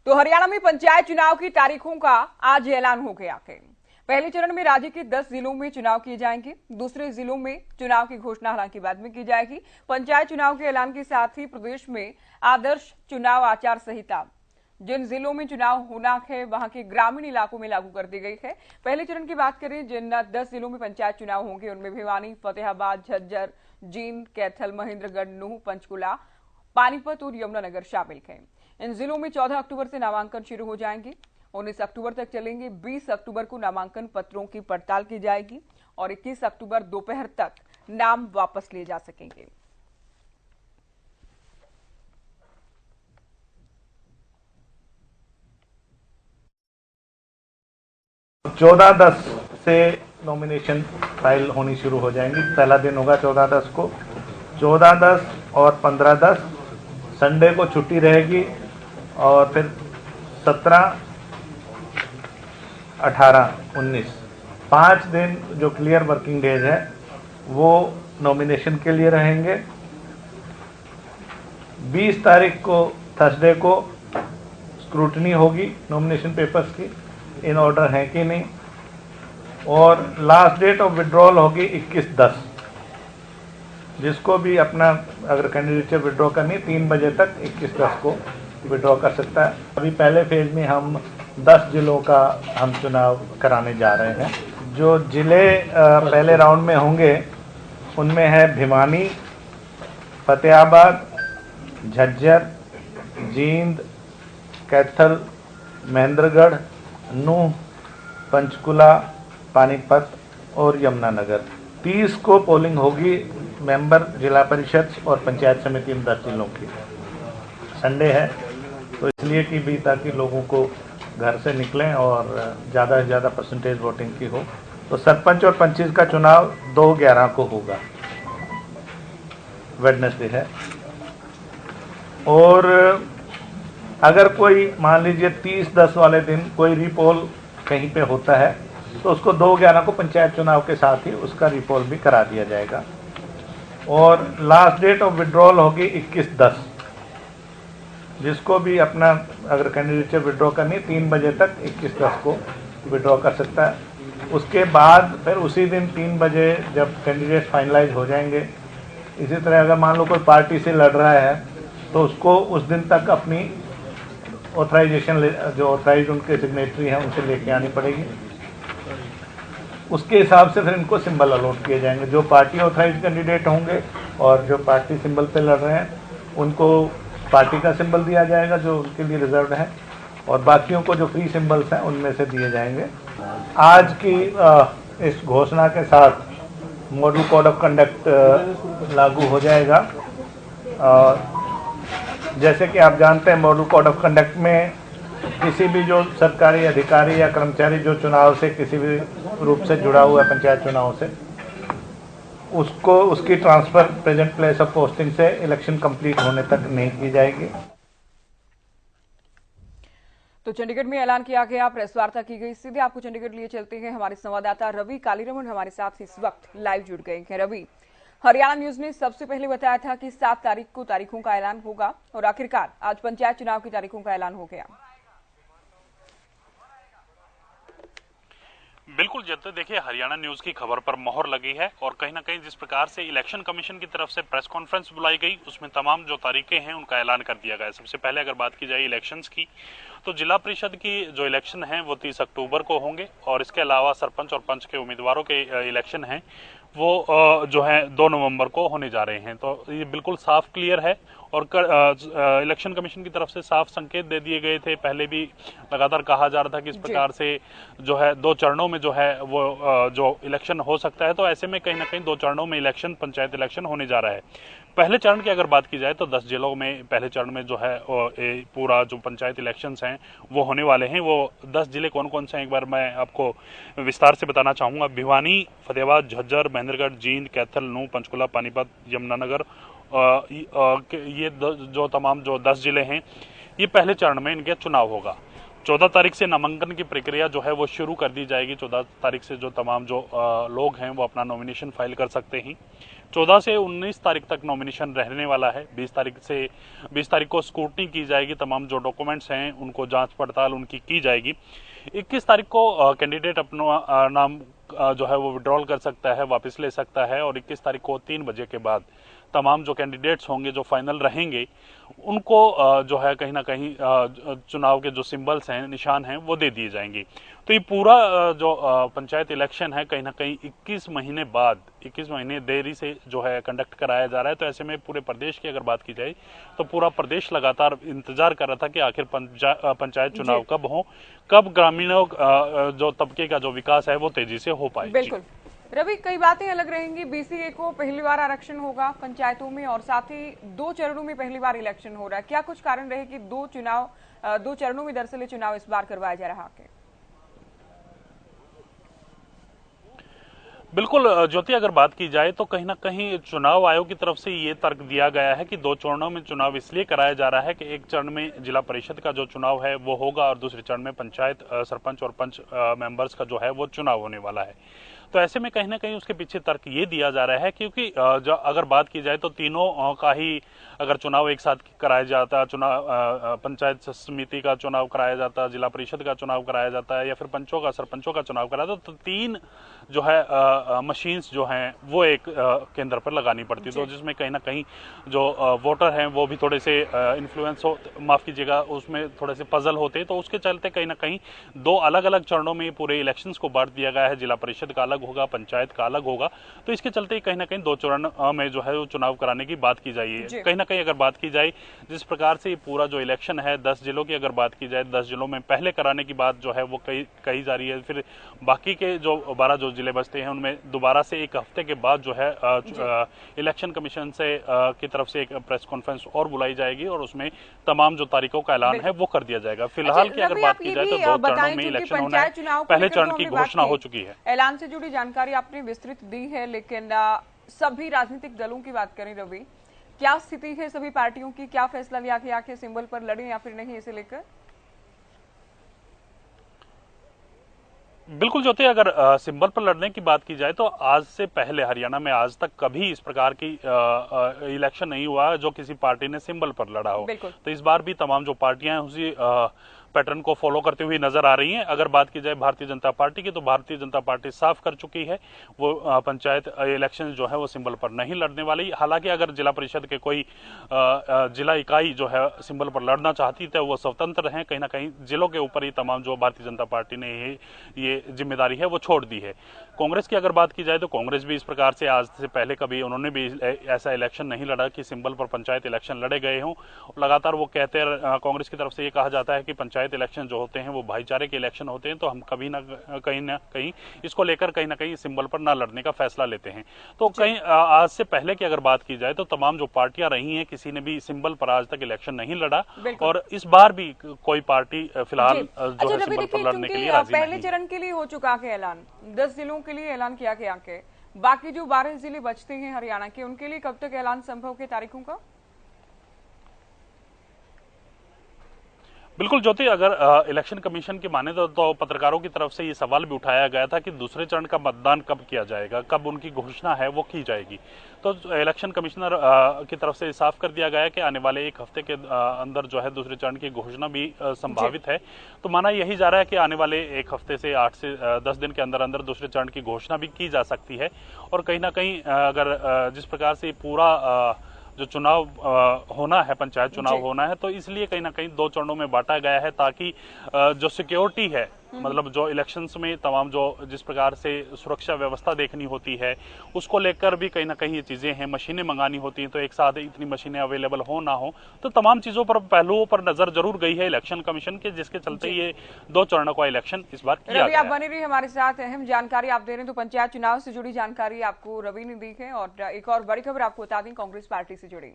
तो हरियाणा में पंचायत चुनाव की तारीखों का आज ऐलान हो गया है। पहले चरण में राज्य के 10 जिलों में चुनाव किए जाएंगे। दूसरे जिलों में चुनाव की घोषणा हालांकि बाद में की जाएगी। पंचायत चुनाव के ऐलान के साथ ही प्रदेश में आदर्श चुनाव आचार संहिता जिन जिलों में चुनाव होना है वहां के ग्रामीण इलाकों में लागू कर दी गई है। पहले चरण की बात करें, जिन 10 जिलों में पंचायत चुनाव होंगे उनमें भिवानी, फतेहाबाद, झज्जर, जींद, कैथल, महेंद्रगढ़, नूंह, पंचकुला, पानीपत और यमुनानगर शामिल हैं। इन जिलों में 14 अक्टूबर से नामांकन शुरू हो जाएंगे, 19 अक्टूबर तक चलेंगे। 20 अक्टूबर को नामांकन पत्रों की पड़ताल की जाएगी और 21 अक्टूबर दोपहर तक नाम वापस लिए जा सकेंगे। चौदह 10 से नॉमिनेशन फाइल होनी शुरू हो जाएंगी। पहला दिन होगा 14-10 को। 14-10 और 15-10 संडे को छुट्टी रहेगी और फिर 17, 18, 19 5 दिन जो क्लियर वर्किंग डेज है वो नॉमिनेशन के लिए रहेंगे। 20 तारीख को थर्सडे को स्क्रूटनी होगी नॉमिनेशन पेपर्स की, इन ऑर्डर है कि नहीं, और लास्ट डेट ऑफ विड्रॉल होगी 21-10। जिसको भी अपना अगर कैंडिडेचर विड्रॉ करनी 3 बजे तक 21-10 को विड्रॉ कर सकता है। अभी पहले फेज में हम 10 जिलों का हम चुनाव कराने जा रहे हैं। जो जिले पहले राउंड में होंगे उनमें है भिवानी, फतेहाबाद, झज्जर, जींद, कैथल, महेंद्रगढ़, नूंह, पंचकुला, पानीपत और यमुनानगर। 30 को पोलिंग होगी मेंबर जिला परिषद और पंचायत समिति इन 10 जिलों की। संडे है तो इसलिए कि भी ताकि लोगों को घर से निकलें और ज़्यादा से ज़्यादा परसेंटेज वोटिंग की हो। तो सरपंच और पंचायत का चुनाव 2/11 को होगा, वेडनेसडे है। और अगर कोई मान लीजिए 30-10 वाले दिन कोई रीपोल कहीं पे होता है तो उसको 2/11 को पंचायत चुनाव के साथ ही उसका रीपोल भी करा दिया जाएगा। और लास्ट डेट ऑफ विड्रॉल होगी 21-10। जिसको भी अपना अगर कैंडिडेचर विड्रॉ करनी 3 बजे तक 21-10 को विड्रॉ कर सकता है। उसके बाद फिर उसी दिन 3 बजे जब कैंडिडेट फाइनलाइज हो जाएंगे, इसी तरह अगर मान लो कोई पार्टी से लड़ रहा है तो उसको उस दिन तक अपनी ऑथराइजेशन जो ऑथराइज उनके सिग्नेटरी हैं उनसे लेके आनी पड़ेगी। उसके हिसाब से फिर इनको सिंबल अलॉट किए जाएंगे। जो पार्टी ऑथराइज कैंडिडेट होंगे और जो पार्टी सिंबल पे लड़ रहे हैं उनको पार्टी का सिंबल दिया जाएगा जो उनके लिए रिजर्व है, और बाकियों को जो फ्री सिंबल्स हैं उनमें से दिए जाएंगे। आज की इस घोषणा के साथ मॉडल कोड ऑफ कंडक्ट लागू हो जाएगा। जैसे कि आप जानते हैं मॉडल कोड ऑफ कंडक्ट में किसी भी जो सरकारी अधिकारी या कर्मचारी जो चुनाव से किसी भी रूप से जुड़ा हुआ है पंचायत चुनाव से, उसको उसकी transfer present place of posting से इलेक्शन कंप्लीट होने तक नहीं की जाएगी। तो चंडीगढ़ में ऐलान किया गया, प्रेस वार्ता की गई। सीधे आपको चंडीगढ़ लिए चलते हैं। हमारे संवाददाता रवि कालीरमन हमारे साथ इस वक्त लाइव जुड़ गए हैं। रवि, हरियाणा न्यूज ने सबसे पहले बताया था कि 7 तारीख को तारीखों का ऐलान होगा और आखिरकार आज पंचायत चुनाव की तारीखों का ऐलान हो गया। बिल्कुल जत्ते, देखिए हरियाणा न्यूज की खबर पर मोहर लगी है और कहीं ना कहीं जिस प्रकार से इलेक्शन कमीशन की तरफ से प्रेस कॉन्फ्रेंस बुलाई गई उसमें तमाम जो तारीखें हैं उनका ऐलान कर दिया गया है। सबसे पहले अगर बात की जाए इलेक्शंस की तो जिला परिषद की जो इलेक्शन है वो 30 अक्टूबर को होंगे और इसके अलावा सरपंच और पंच के उम्मीदवारों के इलेक्शन हैं वो जो है 2 नवंबर को होने जा रहे हैं। तो ये बिल्कुल साफ क्लियर है और इलेक्शन कमीशन की तरफ से साफ संकेत दे दिए गए थे। पहले भी लगातार कहा जा रहा था कि इस प्रकार से जो है 2 चरणों में जो है वो जो इलेक्शन हो सकता है। तो ऐसे में कहीं ना कहीं 2 चरणों में इलेक्शन, पंचायत इलेक्शन होने जा रहा है। पहले चरण की अगर बात की जाए तो 10 जिलों में पहले चरण में जो है पूरा जो पंचायत इलेक्शंस हैं वो होने वाले हैं। वो 10 जिले कौन कौन से हैं एक बार मैं आपको विस्तार से बताना चाहूँगा। भिवानी, फतेहाबाद, झज्जर, महेंद्रगढ़, जींद, कैथल, नूंह, पंचकुला, पानीपत, यमुनानगर, ये जो तमाम जो 10 जिले हैं ये पहले चरण में इनके चुनाव होगा। 14 तारीख से नामांकन की प्रक्रिया जो है वो शुरू कर दी जाएगी। 14 तारीख से जो तमाम जो लोग हैं वो अपना नॉमिनेशन फाइल कर सकते हैं। 14 से 19 तारीख तक नॉमिनेशन रहने वाला है। 20 तारीख को स्क्रूटनी की जाएगी, तमाम जो डॉक्यूमेंट्स हैं उनको जांच पड़ताल उनकी की जाएगी। 21 तारीख को कैंडिडेट अपना नाम जो है वो विड्रॉल कर सकता है, वापस ले सकता है, और 21 तारीख को 3 बजे के बाद तमाम जो कैंडिडेट्स होंगे, जो फाइनल रहेंगे, उनको जो है कहीं ना कहीं चुनाव के जो सिंबल्स हैं, निशान हैं, वो दे दिए जाएंगे। तो ये पूरा जो पंचायत इलेक्शन है कहीं ना कहीं 21 महीने बाद, 21 महीने देरी से जो है कंडक्ट कराया जा रहा है। तो ऐसे में पूरे प्रदेश की अगर बात की जाए तो पूरा प्रदेश लगातार इंतजार कर रहा था कि आखिर पंचायत चुनाव कब हो, कब ग्रामीणों जो तबके का जो विकास है वो तेजी से हो पाए। बिल्कुल रवि, कई बातें अलग रहेंगी। बीसीए को पहली बार आरक्षण होगा पंचायतों में, और साथ ही 2 चरणों में पहली बार इलेक्शन हो रहा है। क्या कुछ कारण रहे कि 2 चरणों में दरअसल चुनाव इस बार करवाया जा रहा है? बिल्कुल ज्योति, अगर बात की जाए तो कहीं ना कहीं चुनाव आयोग की तरफ से ये तर्क दिया गया है कि 2 चरणों में चुनाव इसलिए कराया जा रहा है कि एक चरण में जिला परिषद का जो चुनाव है वो होगा, और दूसरे चरण में पंचायत सरपंच और पंच मेंबर्स का जो है वो चुनाव होने वाला है। तो ऐसे में कहीं ना कहीं उसके पीछे तर्क ये दिया जा रहा है क्योंकि अगर बात की जाए तो तीनों का ही अगर चुनाव एक साथ कराया जाता, चुनाव पंचायत समिति का चुनाव कराया जाता, जिला परिषद का चुनाव कराया जाता है, या फिर पंचों का सरपंचों का चुनाव कराया जाता, तो 3 जो है मशीन्स जो हैं वो एक केंद्र पर लगानी पड़ती, तो जिसमें कहीं ना कहीं जो वोटर हैं वो भी थोड़े से इन्फ्लुएंस हो, माफ कीजिएगा, उसमें थोड़े से पजल होते। तो उसके चलते कहीं ना कहीं 2 अलग अलग चरणों में पूरे इलेक्शंस को बांट दिया गया है। जिला परिषद का अलग होगा, पंचायत का अलग होगा। तो इसके चलते कहीं ना कहीं 2 चरण में जो है वो चुनाव कराने की बात की जाइए। कहीं ना कहीं अगर बात की जाए जिस प्रकार से पूरा जो इलेक्शन है 10 जिलों की अगर बात की जाए, 10 जिलों में पहले कराने की बात जो है वो कही जा रही है। फिर बाकी के जो 12 जो जिले बचते हैं उनमें दोबारा से 1 हफ्ते के बाद जो है इलेक्शन कमीशन से की तरफ से एक प्रेस कॉन्फ्रेंस और बुलाई जाएगी, और उसमें तमाम जो तारीखों का ऐलान है वो कर दिया जाएगा। फिलहाल की अगर बात की जाए तो 2 चरणों में इलेक्शन होना है, पहले चरण की घोषणा हो चुकी है। ऐलान से जुड़ी जानकारी आपने विस्तृत दी है, लेकिन सभी राजनीतिक दलों की बात करें रवि, क्या स्थिति है सभी पार्टियों की? क्या फैसला लिया कि आखिर सिंबल पर लड़े या फिर नहीं, इसे लेकर? बिल्कुल ज्योति, अगर सिंबल पर लड़ने की बात की जाए तो आज से पहले हरियाणा में आज तक कभी इस प्रकार की इलेक्शन नहीं हुआ जो किसी पार्टी ने सिंबल पर लड़ा हो। तो इस बार भी तमाम जो पार्टियां हैं उसी पैटर्न को फॉलो करते हुए नजर आ रही हैं। अगर बात की जाए भारतीय जनता पार्टी की, तो भारतीय जनता पार्टी साफ कर चुकी है वो पंचायत इलेक्शन जो है वो सिंबल पर नहीं लड़ने वाली। हालांकि अगर जिला परिषद के कोई जिला इकाई जो है सिंबल पर लड़ना चाहती तो वो स्वतंत्र हैं। कहीं ना कहीं जिलों के ऊपर ही तमाम जो भारतीय जनता पार्टी ने ये जिम्मेदारी है वो छोड़ दी है। कांग्रेस की अगर बात की जाए तो कांग्रेस भी इस प्रकार से आज से पहले कभी उन्होंने भी ऐसा इलेक्शन नहीं लड़ा कि सिंबल पर पंचायत इलेक्शन लड़े गए हों। लगातार वो कहते हैं, कांग्रेस की तरफ से ये कहा जाता है कि पंचायत इलेक्शन जो होते हैं वो भाईचारे के इलेक्शन होते हैं, तो हम कभी ना कहीं इसको लेकर कहीं ना कहीं सिंबल पर ना लड़ने का फैसला लेते हैं। तो कहीं आज से पहले की अगर बात की जाए तो तमाम जो पार्टियां रही हैं किसी ने भी सिंबल पर आज तक इलेक्शन नहीं लड़ा, और इस बार भी कोई पार्टी फिलहाल जो है सिंबल पर लड़ने के लिए राजी नहीं। पहले चरण के लिए हो चुका है ऐलान, 10 जिलों के लिए ऐलान किया गया है, बाकी जो 12 जिले बचते हैं हरियाणा के, उनके लिए कब तक ऐलान संभव है तारीखों का? बिल्कुल ज्योति, अगर इलेक्शन कमीशन की माने तो पत्रकारों की तरफ से ये सवाल भी उठाया गया था कि दूसरे चरण का मतदान कब किया जाएगा, कब उनकी घोषणा है वो की जाएगी। तो इलेक्शन कमिश्नर की तरफ से साफ कर दिया गया है कि आने वाले 1 हफ्ते के अंदर जो है दूसरे चरण की घोषणा भी संभावित है। तो माना यही जा रहा है कि आने वाले 1 हफ्ते से 8 से 10 दिन के अंदर अंदर दूसरे चरण की घोषणा भी की जा सकती है। और कहीं ना कहीं अगर जिस प्रकार से पूरा जो चुनाव होना है, पंचायत चुनाव होना है, तो इसलिए कहीं ना कहीं 2 चरणों में बांटा गया है ताकि जो सिक्योरिटी है, मतलब जो इलेक्शंस में तमाम जो जिस प्रकार से सुरक्षा व्यवस्था देखनी होती है उसको लेकर भी कहीं ना कहीं ये चीजें हैं, मशीनें मंगानी होती हैं, तो एक साथ इतनी मशीनें अवेलेबल हो ना हो, तो तमाम चीजों पर पहलुओं पर नजर जरूर गई है इलेक्शन कमीशन के, जिसके चलते ये 2 चरणों का इलेक्शन इस बार किया गया। आप बने रहिए हमारे साथ, अहम जानकारी आप दे रहे हैं। तो पंचायत चुनाव से जुड़ी जानकारी आपको रवि ने दी है, और एक और बड़ी खबर आपको बता दें कांग्रेस पार्टी से जुड़ी।